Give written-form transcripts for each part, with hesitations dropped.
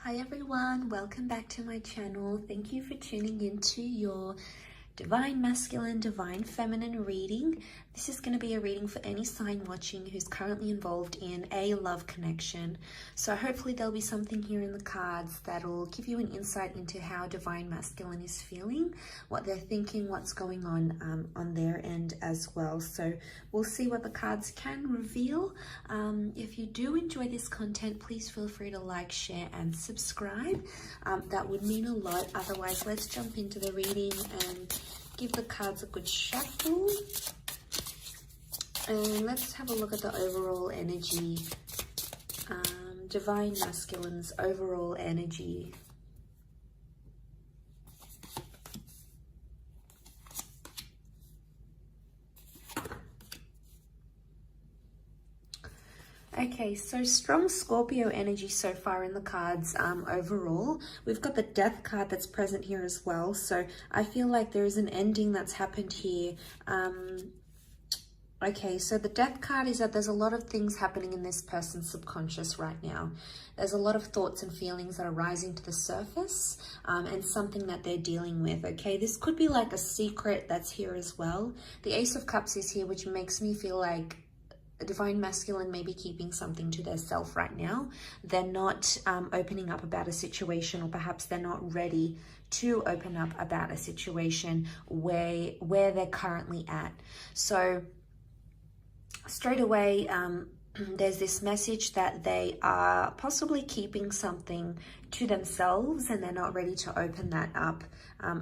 Hi everyone, welcome back to my channel. Thank you for tuning into your Divine Masculine, Divine Feminine reading. This is going to be a reading for any sign watching who's currently involved in a love connection. So hopefully there'll be something here in the cards that'll give you an insight into how Divine Masculine is feeling, what they're thinking, what's going on their end as well. So we'll see what the cards can reveal. If you do enjoy this content, please feel free to like, share and subscribe. That would mean a lot. Otherwise, let's jump into the reading and give the cards a good shuffle. And let's have a look at the overall energy. Divine Masculine's overall energy. Okay, so strong Scorpio energy so far in the cards overall. We've got the Death card that's present here as well. So I feel like there is an ending that's happened here. Okay, so the Death card is that there's a lot of things happening in this person's subconscious right now. There's a lot of thoughts and feelings that are rising to the surface and something that they're dealing with, okay? This could be like a secret that's here as well. The Ace of Cups is here, which makes me feel like Divine Masculine may be keeping something to their self right now. They're not opening up about a situation, or perhaps they're not ready to open up about a situation where they're currently at. So straight away, there's this message that they are possibly keeping something to themselves and they're not ready to open that up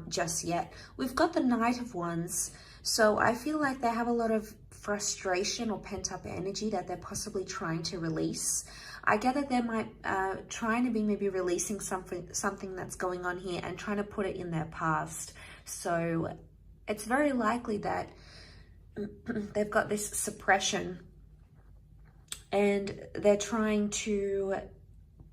just yet. We've got the Knight of Wands. So I feel like they have a lot of frustration or pent-up energy that they're possibly trying to release. I get that they might trying to be maybe releasing something that's going on here and trying to put it in their past. So it's very likely that they've got this suppression and they're trying to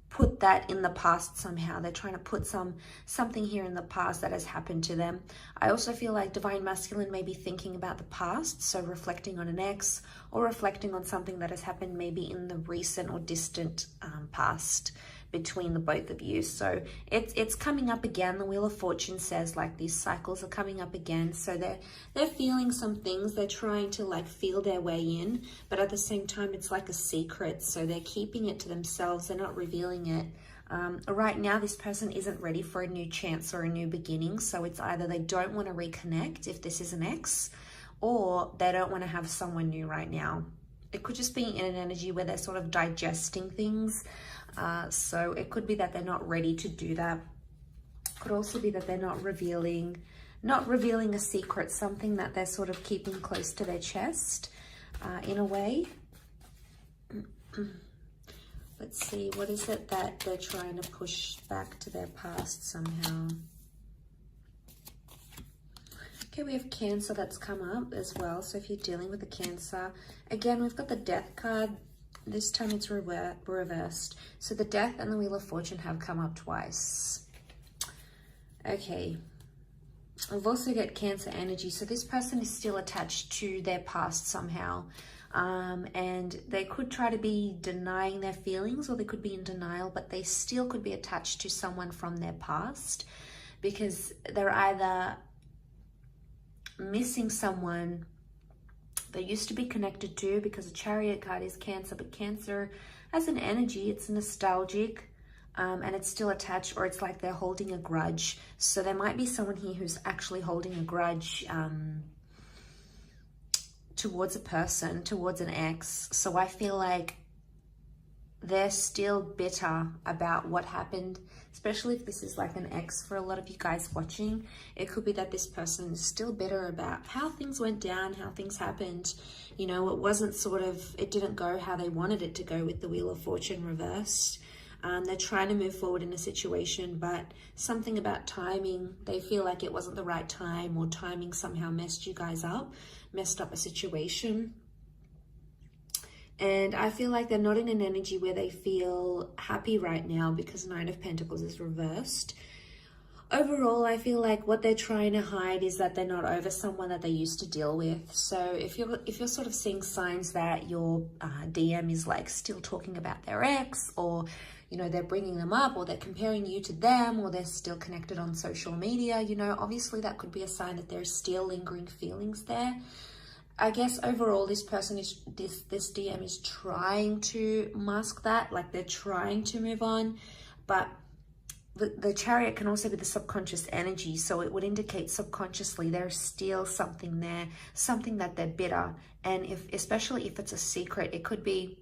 put that in the past somehow. They're trying to put something here in the past that has happened to them. I also feel like Divine Masculine may be thinking about the past, so reflecting on an ex or reflecting on something that has happened maybe in the recent or distant past between the both of you. So it's coming up again. The Wheel of Fortune says like these cycles are coming up again. So they're feeling some things. They're trying to like feel their way in, but at the same time it's like a secret. So they're keeping it to themselves. They're not revealing it. Right now this person isn't ready for a new chance or a new beginning. So it's either they don't want to reconnect if this is an ex, or they don't want to have someone new right now. It could just be in an energy where they're sort of digesting things. So it could be that they're not ready to do that. Could also be that they're not revealing a secret, something that they're sort of keeping close to their chest in a way. Let's see, what is it that they're trying to push back to their past somehow? Okay, we have Cancer that's come up as well. So if you're dealing with a Cancer, again, we've got the Death card. This time it's reversed. So the Death and the Wheel of Fortune have come up twice. Okay. We've also got Cancer energy. So this person is still attached to their past somehow. And they could try to be denying their feelings, or they could be in denial, but they still could be attached to someone from their past, because they're either missing someone they used to be connected to, because the Chariot card is Cancer, but Cancer as an energy, it's nostalgic and it's still attached, or it's like they're holding a grudge. So there might be someone here who's actually holding a grudge towards a person, towards an ex. So I feel like they're still bitter about what happened, especially if this is like an ex for a lot of you guys watching. It could be that this person is still bitter about how things went down, how things happened. You know, it didn't go how they wanted it to go with the Wheel of Fortune reversed. They're trying to move forward in a situation, but something about timing, they feel like it wasn't the right time, or timing somehow messed you guys up, messed up a situation. And I feel like they're not in an energy where they feel happy right now, because Nine of Pentacles is reversed. Overall, I feel like what they're trying to hide is that they're not over someone that they used to deal with. So if you're sort of seeing signs that your DM is like still talking about their ex, or you know, they're bringing them up, or they're comparing you to them, or they're still connected on social media, you know, obviously that could be a sign that there's still lingering feelings there. I guess overall this person is, this DM is trying to mask that, like they're trying to move on, but the Chariot can also be the subconscious energy, so it would indicate subconsciously there's still something there, something that they're bitter. And especially if it's a secret, it could be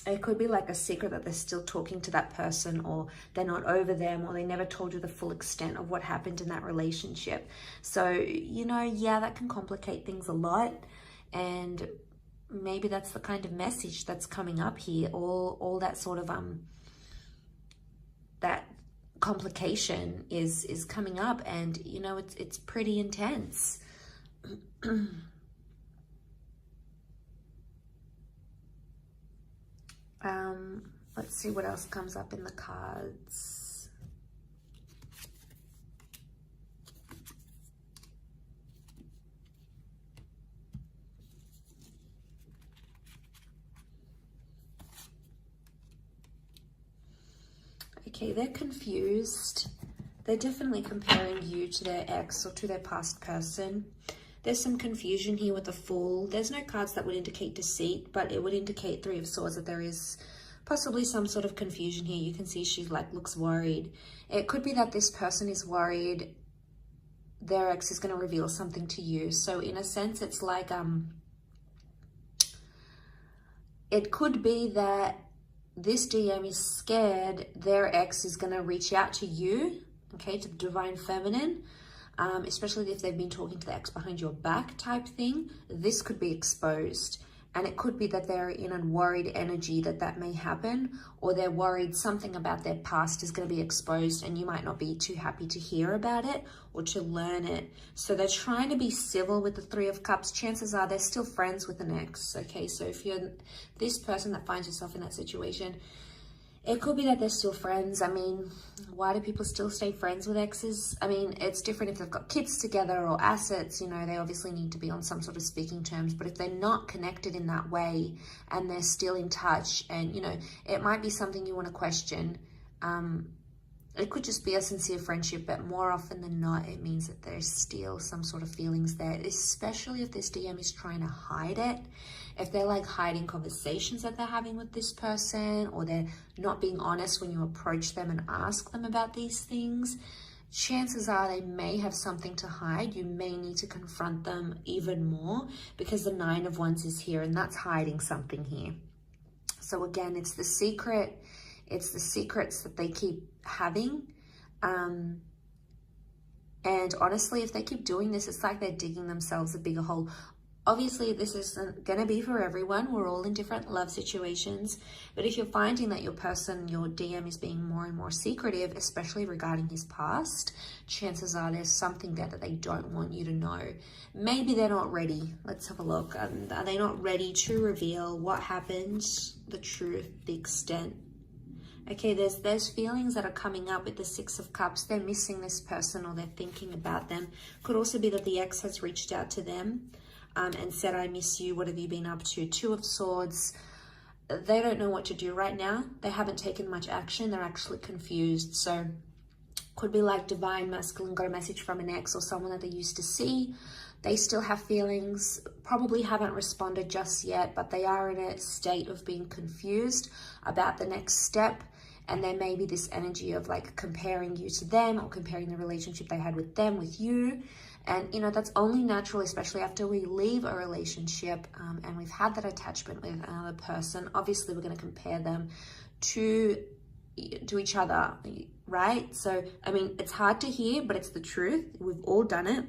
like a secret that they're still talking to that person, or they're not over them, or they never told you the full extent of what happened in that relationship. So, you know, yeah, that can complicate things a lot. And maybe that's the kind of message that's coming up here. All that sort of that complication is coming up, and you know, it's pretty intense. Let's see what else comes up in the cards. Okay, they're confused. They're definitely comparing you to their ex or to their past person. There's some confusion here with the Fool. There's no cards that would indicate deceit, but it would indicate Three of Swords, that there is possibly some sort of confusion here. You can see she looks worried. It could be that this person is worried their ex is going to reveal something to you. So in a sense, it's like, it could be that this DM is scared their ex is going to reach out to you, okay, to the Divine Feminine, especially if they've been talking to the ex behind your back type thing. This could be exposed. And it could be that they're in a worried energy that may happen, or they're worried something about their past is going to be exposed and you might not be too happy to hear about it or to learn it. So they're trying to be civil with the Three of Cups. Chances are they're still friends with an ex, okay? So if you're this person that finds yourself in that situation, it could be that they're still friends. I mean, why do people still stay friends with exes? I mean, it's different if they've got kids together or assets, you know, they obviously need to be on some sort of speaking terms. But if they're not connected in that way and they're still in touch, and, you know, it might be something you want to question. It could just be a sincere friendship, but more often than not, it means that there's still some sort of feelings there, especially if this DM is trying to hide it. If they're like hiding conversations that they're having with this person, or they're not being honest when you approach them and ask them about these things, chances are they may have something to hide. You may need to confront them even more, because the Nine of Wands is here, and that's hiding something here. So again, it's the secret. It's the secrets that they keep having. And honestly, if they keep doing this, it's like they're digging themselves a bigger hole. Obviously, this isn't going to be for everyone. We're all in different love situations. But if you're finding that your person, your DM, is being more and more secretive, especially regarding his past, chances are there's something there that they don't want you to know. Maybe they're not ready. Let's have a look. Are they not ready to reveal what happened, the truth, the extent? Okay, there's feelings that are coming up with the Six of Cups. They're missing this person, or they're thinking about them. Could also be that the ex has reached out to them and said, I miss you, what have you been up to? Two of Swords. They don't know what to do right now. They haven't taken much action. They're actually confused. So could be like Divine Masculine got a message from an ex or someone that they used to see. They still have feelings, probably haven't responded just yet, but they are in a state of being confused about the next step. And there may be this energy of like comparing you to them, or comparing the relationship they had with them with you. And, you know, that's only natural, especially after we leave a relationship and we've had that attachment with another person. Obviously, we're going to compare them to each other, right? So, I mean, it's hard to hear, but it's the truth. We've all done it.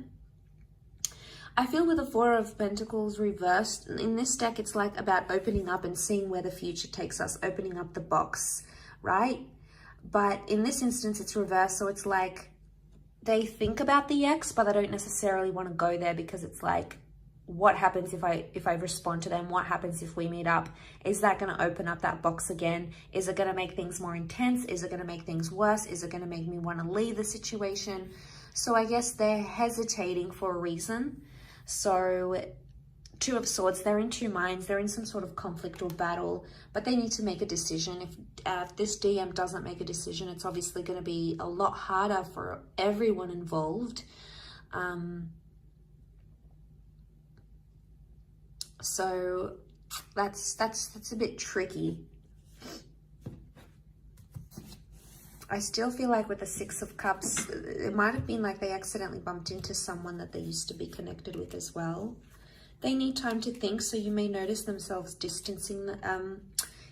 I feel with the Four of Pentacles reversed, in this deck, it's like about opening up and seeing where the future takes us, opening up the box, right? But in this instance, it's reversed. So it's like they think about the ex, but they don't necessarily want to go there, because it's like, what happens if I respond to them? What happens if we meet up? Is that going to open up that box again? Is it going to make things more intense? Is it going to make things worse? Is it going to make me want to leave the situation? So I guess they're hesitating for a reason. So Two of Swords, they're in two minds. They're in some sort of conflict or battle, but they need to make a decision. If this DM doesn't make a decision, it's obviously going to be a lot harder for everyone involved. So that's a bit tricky. I still feel like with the Six of Cups, it might have been like they accidentally bumped into someone that they used to be connected with as well. They need time to think, so you may notice themselves distancing,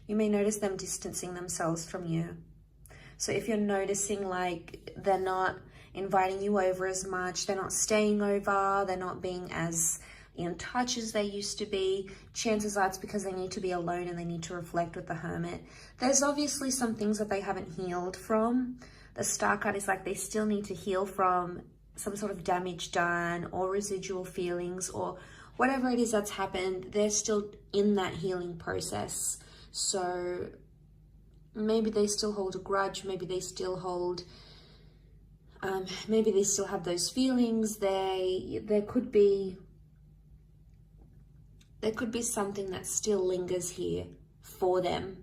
you may notice them distancing themselves from you. So if you're noticing like they're not inviting you over as much, they're not staying over, they're not being as in touch as they used to be, chances are it's because they need to be alone and they need to reflect with the Hermit. There's obviously some things that they haven't healed from. The Star card is like they still need to heal from some sort of damage done or residual feelings or whatever it is that's happened. They're still in that healing process. So maybe they still hold a grudge, maybe they still hold maybe they still have those feelings. There could be something that still lingers here for them.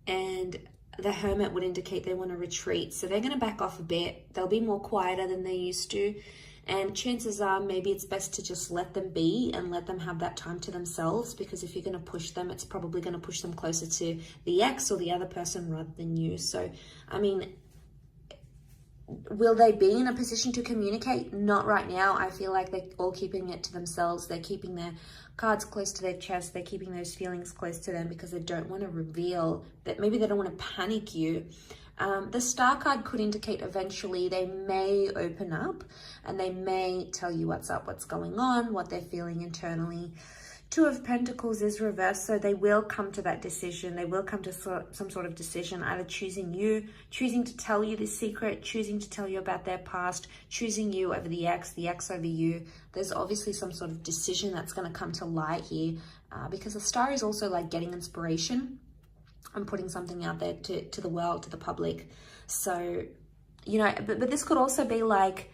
And the Hermit would indicate they want to retreat. So they're going to back off a bit. They'll be more quieter than they used to. And chances are maybe it's best to just let them be and let them have that time to themselves, because if you're going to push them, it's probably going to push them closer to the ex or the other person rather than you. So, I mean, will they be in a position to communicate? Not right now. I feel like they're all keeping it to themselves. They're keeping their cards close to their chest. They're keeping those feelings close to them because they don't want to reveal that. Maybe they don't want to panic you. The Star card could indicate eventually they may open up and they may tell you what's up, what's going on, what they're feeling internally. Two of Pentacles is reversed, so they will come to that decision. They will come to some sort of decision, either choosing you, choosing to tell you this secret, choosing to tell you about their past, choosing you over the ex over you. There's obviously some sort of decision that's going to come to light here because the Star is also like getting inspiration and putting something out there to the world, to the public. So, you know, but this could also be like,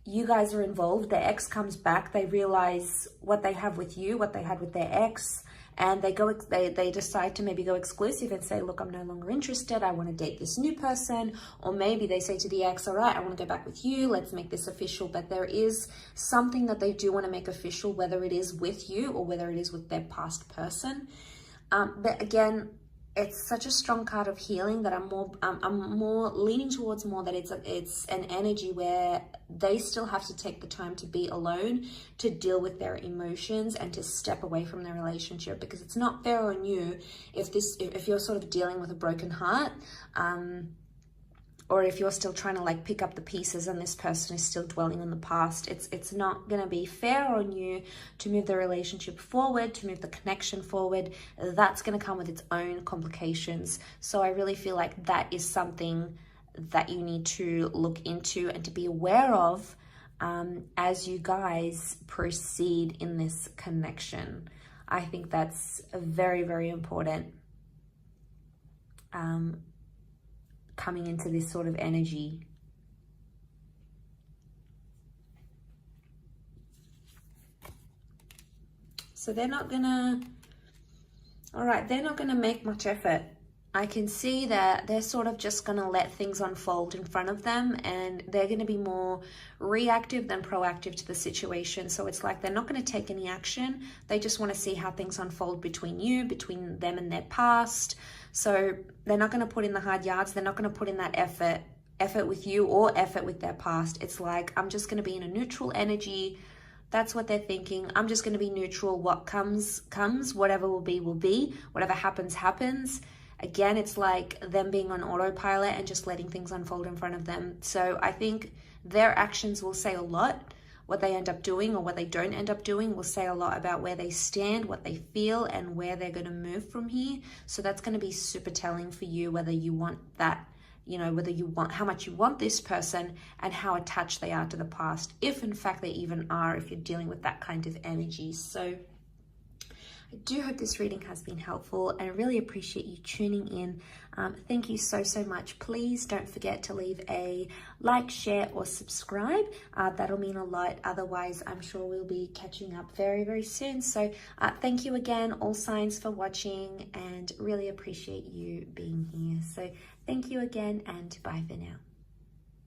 you guys are involved, their ex comes back, they realize what they have with you, what they had with their ex, and they decide to maybe go exclusive and say, look, I'm no longer interested, I want to date this new person. Or maybe they say to the ex, all right, I want to go back with you, let's make this official. But there is something that they do want to make official, whether it is with you or whether it is with their past person. But again, it's such a strong card of healing that I'm more leaning towards more that it's an energy where they still have to take the time to be alone, to deal with their emotions and to step away from their relationship, because it's not fair on you if you're sort of dealing with a broken heart, or if you're still trying to like pick up the pieces and this person is still dwelling on the past. It's not going to be fair on you to move the relationship forward, to move the connection forward. That's going to come with its own complications. So I really feel like that is something that you need to look into and to be aware of as you guys proceed in this connection. I think that's very, very important. Coming into this sort of energy. So they're not gonna, all right, they're not gonna make much effort. I can see that they're sort of just gonna let things unfold in front of them, and they're gonna be more reactive than proactive to the situation. So it's like they're not gonna take any action. They just wanna see how things unfold between you, between them and their past. So they're not going to put in the hard yards. They're not going to put in that effort with you or effort with their past. It's like, I'm just going to be in a neutral energy. That's what they're thinking. I'm just going to be neutral. What comes, comes. Whatever will be, will be. Whatever happens, happens. Again, it's like them being on autopilot and just letting things unfold in front of them. So I think their actions will say a lot. What they end up doing or what they don't end up doing will say a lot about where they stand, what they feel, and where they're going to move from here. So that's going to be super telling for you, whether you want that, you know, whether you want, how much you want this person and how attached they are to the past, if in fact they even are, if you're dealing with that kind of energy. So I do hope this reading has been helpful, and I really appreciate you tuning in. Thank you so much. Please don't forget to leave a like, share, or subscribe. That'll mean a lot. Otherwise, I'm sure we'll be catching up very soon. So thank you again, all signs, for watching, and really appreciate you being here. So thank you again, and bye for now.